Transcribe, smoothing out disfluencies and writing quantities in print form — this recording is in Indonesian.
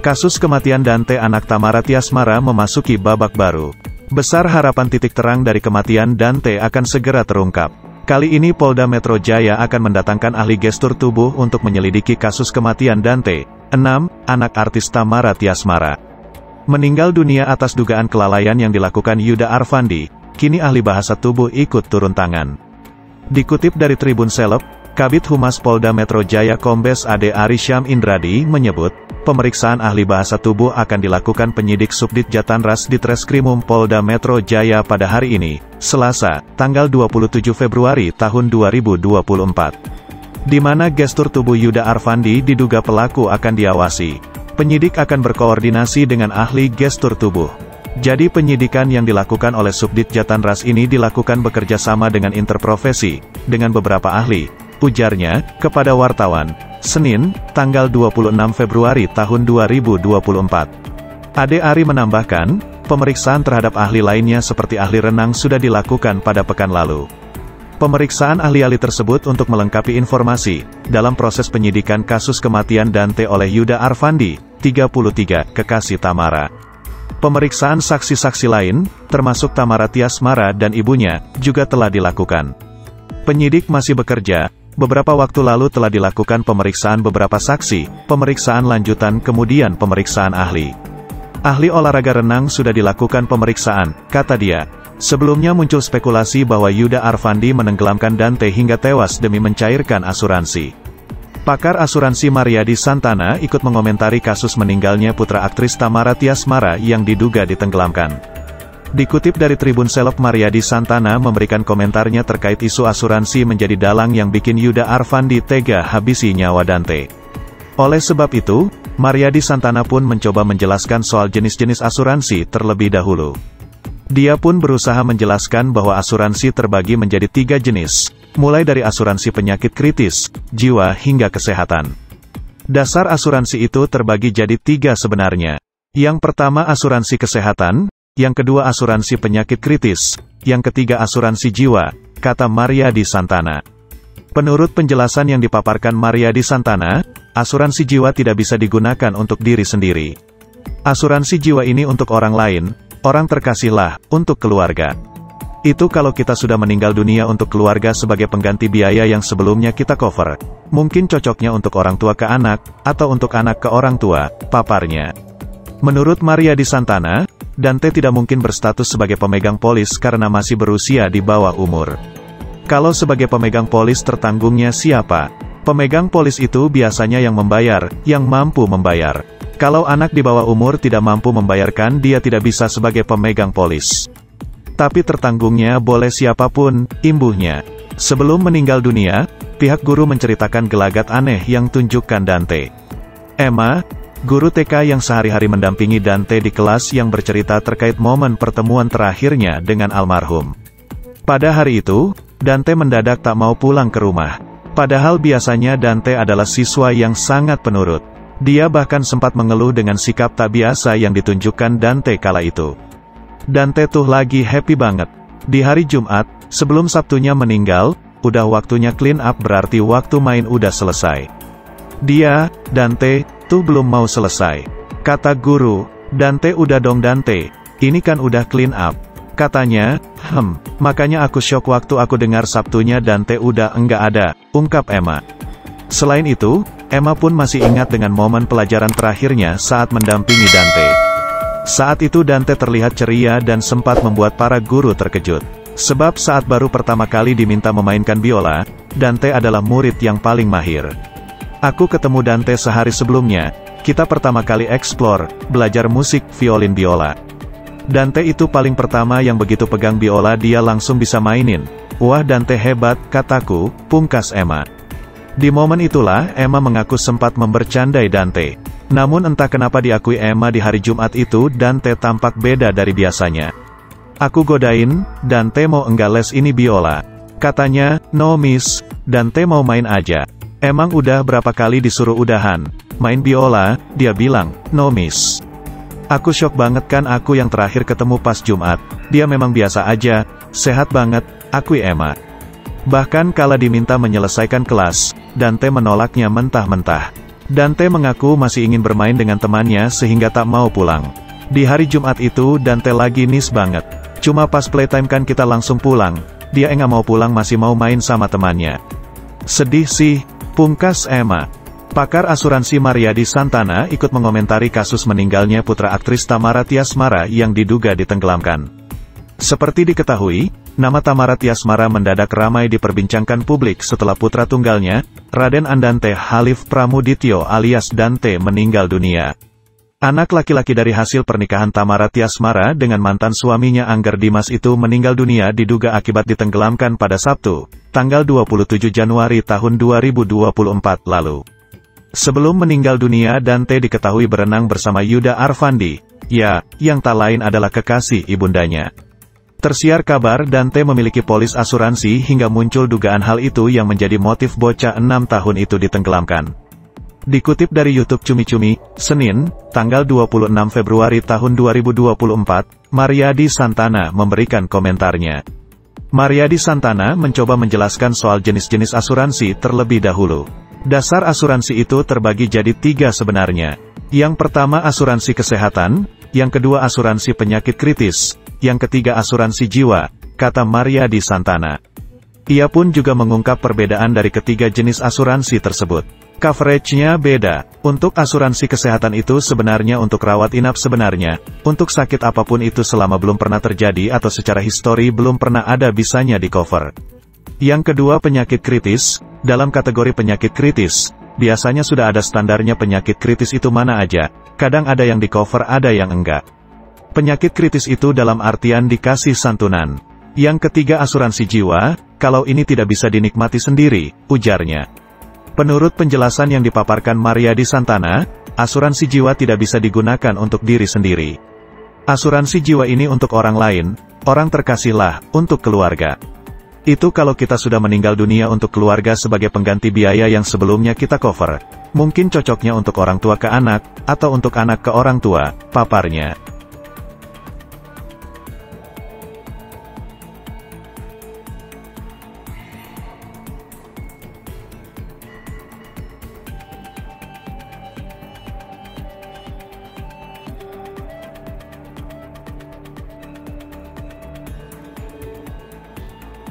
Kasus kematian Dante anak Tamara Tiasmara memasuki babak baru. Besar harapan titik terang dari kematian Dante akan segera terungkap. Kali ini Polda Metro Jaya akan mendatangkan ahli gestur tubuh untuk menyelidiki kasus kematian Dante, 6, anak artis Tamara Tiasmara. Meninggal dunia atas dugaan kelalaian yang dilakukan Yuda Arfandi, kini ahli bahasa tubuh ikut turun tangan. Dikutip dari Tribun Seleb, Kabid Humas Polda Metro Jaya Kombes Ade Ari Syam Indradi menyebut, pemeriksaan ahli bahasa tubuh akan dilakukan penyidik Subdit Jatanras di Treskrimum Polda Metro Jaya pada hari ini, Selasa, tanggal 27 Februari tahun 2024. Di mana gestur tubuh Yuda Arfandi diduga pelaku akan diawasi. Penyidik akan berkoordinasi dengan ahli gestur tubuh. Jadi penyidikan yang dilakukan oleh Subdit Jatanras ini dilakukan bekerja sama dengan interprofesi, dengan beberapa ahli, ujarnya, kepada wartawan, Senin, tanggal 26 Februari tahun 2024. Ade Ari menambahkan, pemeriksaan terhadap ahli lainnya seperti ahli renang sudah dilakukan pada pekan lalu. Pemeriksaan ahli-ahli tersebut untuk melengkapi informasi, dalam proses penyidikan kasus kematian Dante oleh Yuda Arfandi, 33, kekasih Tamara. Pemeriksaan saksi-saksi lain, termasuk Tamara Tiasmara dan ibunya, juga telah dilakukan. Penyidik masih bekerja. Beberapa waktu lalu telah dilakukan pemeriksaan beberapa saksi, pemeriksaan lanjutan kemudian pemeriksaan ahli. Ahli olahraga renang sudah dilakukan pemeriksaan, kata dia. Sebelumnya muncul spekulasi bahwa Yuda Arfandi menenggelamkan Dante hingga tewas demi mencairkan asuransi. Pakar asuransi Mariadi Santana ikut mengomentari kasus meninggalnya putra aktris Tamara Tiasmara yang diduga ditenggelamkan. Dikutip dari Tribun Seleb, Mariadi Santana memberikan komentarnya terkait isu asuransi menjadi dalang yang bikin Yuda Arfandi tega habisi nyawa Dante. Oleh sebab itu, Mariadi Santana pun mencoba menjelaskan soal jenis-jenis asuransi terlebih dahulu. Dia pun berusaha menjelaskan bahwa asuransi terbagi menjadi 3 jenis, mulai dari asuransi penyakit kritis, jiwa hingga kesehatan. Dasar asuransi itu terbagi jadi 3 sebenarnya. Yang pertama asuransi kesehatan, yang kedua asuransi penyakit kritis, yang ketiga asuransi jiwa, kata Mariadi Santana. Menurut penjelasan yang dipaparkan Mariadi Santana, asuransi jiwa tidak bisa digunakan untuk diri sendiri. Asuransi jiwa ini untuk orang lain, orang terkasihlah, untuk keluarga. Itu kalau kita sudah meninggal dunia untuk keluarga sebagai pengganti biaya yang sebelumnya kita cover. Mungkin cocoknya untuk orang tua ke anak, atau untuk anak ke orang tua, paparnya. Menurut Mariadi Santana, Dante tidak mungkin berstatus sebagai pemegang polis karena masih berusia di bawah umur. Kalau sebagai pemegang polis tertanggungnya siapa? Pemegang polis itu biasanya yang membayar, yang mampu membayar. Kalau anak di bawah umur tidak mampu membayarkan, dia tidak bisa sebagai pemegang polis. Tapi tertanggungnya boleh siapapun, imbuhnya. Sebelum meninggal dunia, pihak guru menceritakan gelagat aneh yang tunjukkan Dante. Emma, guru TK yang sehari-hari mendampingi Dante di kelas, yang bercerita terkait momen pertemuan terakhirnya dengan almarhum. Pada hari itu, Dante mendadak tak mau pulang ke rumah. Padahal biasanya Dante adalah siswa yang sangat penurut. Dia bahkan sempat mengeluh dengan sikap tak biasa yang ditunjukkan Dante kala itu. Dante tuh lagi happy banget. Di hari Jumat, sebelum Sabtunya meninggal, udah waktunya clean up, berarti waktu main udah selesai. Dante, tuh belum mau selesai. Kata guru, Dante udah dong Dante, ini kan udah clean up. Katanya, makanya aku shock waktu aku dengar Sabtunya Dante udah enggak ada, ungkap Emma. Selain itu, Emma pun masih ingat dengan momen pelajaran terakhirnya saat mendampingi Dante. Saat itu Dante terlihat ceria dan sempat membuat para guru terkejut. Sebab saat baru pertama kali diminta memainkan biola, Dante adalah murid yang paling mahir. Aku ketemu Dante sehari sebelumnya, kita pertama kali explore, belajar musik, violin biola. Dante itu paling pertama yang begitu pegang biola dia langsung bisa mainin. Wah Dante hebat, kataku, pungkas Emma. Di momen itulah, Emma mengaku sempat membercandai Dante. Namun entah kenapa diakui Emma di hari Jumat itu Dante tampak beda dari biasanya. Aku godain, Dante mau enggak les ini biola? Katanya, no miss, Dante mau main aja. Emang udah berapa kali disuruh udahan, main biola, dia bilang, no miss. Aku shock banget kan, aku yang terakhir ketemu pas Jumat, dia memang biasa aja, sehat banget, akui Emma. Bahkan kala diminta menyelesaikan kelas, Dante menolaknya mentah-mentah. Dante mengaku masih ingin bermain dengan temannya sehingga tak mau pulang. Di hari Jumat itu Dante lagi nis banget. Cuma pas playtime kan kita langsung pulang, dia nggak mau pulang masih mau main sama temannya. Sedih sih, pungkas Emma. Pakar asuransi Mariadi Santana ikut mengomentari kasus meninggalnya putra aktris Tamara Tiasmara yang diduga ditenggelamkan. Seperti diketahui, nama Tamara Tiasmara mendadak ramai diperbincangkan publik setelah putra tunggalnya, Raden Andante Halif Pramudityo alias Dante meninggal dunia. Anak laki-laki dari hasil pernikahan Tamara Tiasmara dengan mantan suaminya Angger Dimas itu meninggal dunia diduga akibat ditenggelamkan pada Sabtu, tanggal 27 Januari tahun 2024 lalu. Sebelum meninggal dunia Dante diketahui berenang bersama Yuda Arfandi, yang tak lain adalah kekasih ibundanya. Tersiar kabar Dante memiliki polis asuransi hingga muncul dugaan hal itu yang menjadi motif bocah 6 tahun itu ditenggelamkan. Dikutip dari YouTube Cumi Cumi, Senin, tanggal 26 Februari tahun 2024, Mariadi Santana memberikan komentarnya. Mariadi Santana mencoba menjelaskan soal jenis-jenis asuransi terlebih dahulu. Dasar asuransi itu terbagi jadi 3 sebenarnya. Yang pertama asuransi kesehatan, yang kedua asuransi penyakit kritis, yang ketiga asuransi jiwa, kata Mariadi Santana. Ia pun juga mengungkap perbedaan dari ketiga jenis asuransi tersebut. Coverage-nya beda. Untuk asuransi kesehatan itu sebenarnya untuk rawat inap sebenarnya, untuk sakit apapun itu selama belum pernah terjadi atau secara histori belum pernah ada bisanya di cover. Yang kedua penyakit kritis, dalam kategori penyakit kritis, biasanya sudah ada standarnya penyakit kritis itu mana aja, kadang ada yang di cover ada yang enggak. Penyakit kritis itu dalam artian dikasih santunan. Yang ketiga asuransi jiwa, kalau ini tidak bisa dinikmati sendiri, ujarnya. Menurut penjelasan yang dipaparkan Mariadi Santana, asuransi jiwa tidak bisa digunakan untuk diri sendiri. Asuransi jiwa ini untuk orang lain, orang terkasihlah, untuk keluarga. Itu kalau kita sudah meninggal dunia untuk keluarga sebagai pengganti biaya yang sebelumnya kita cover. Mungkin cocoknya untuk orang tua ke anak, atau untuk anak ke orang tua, paparnya.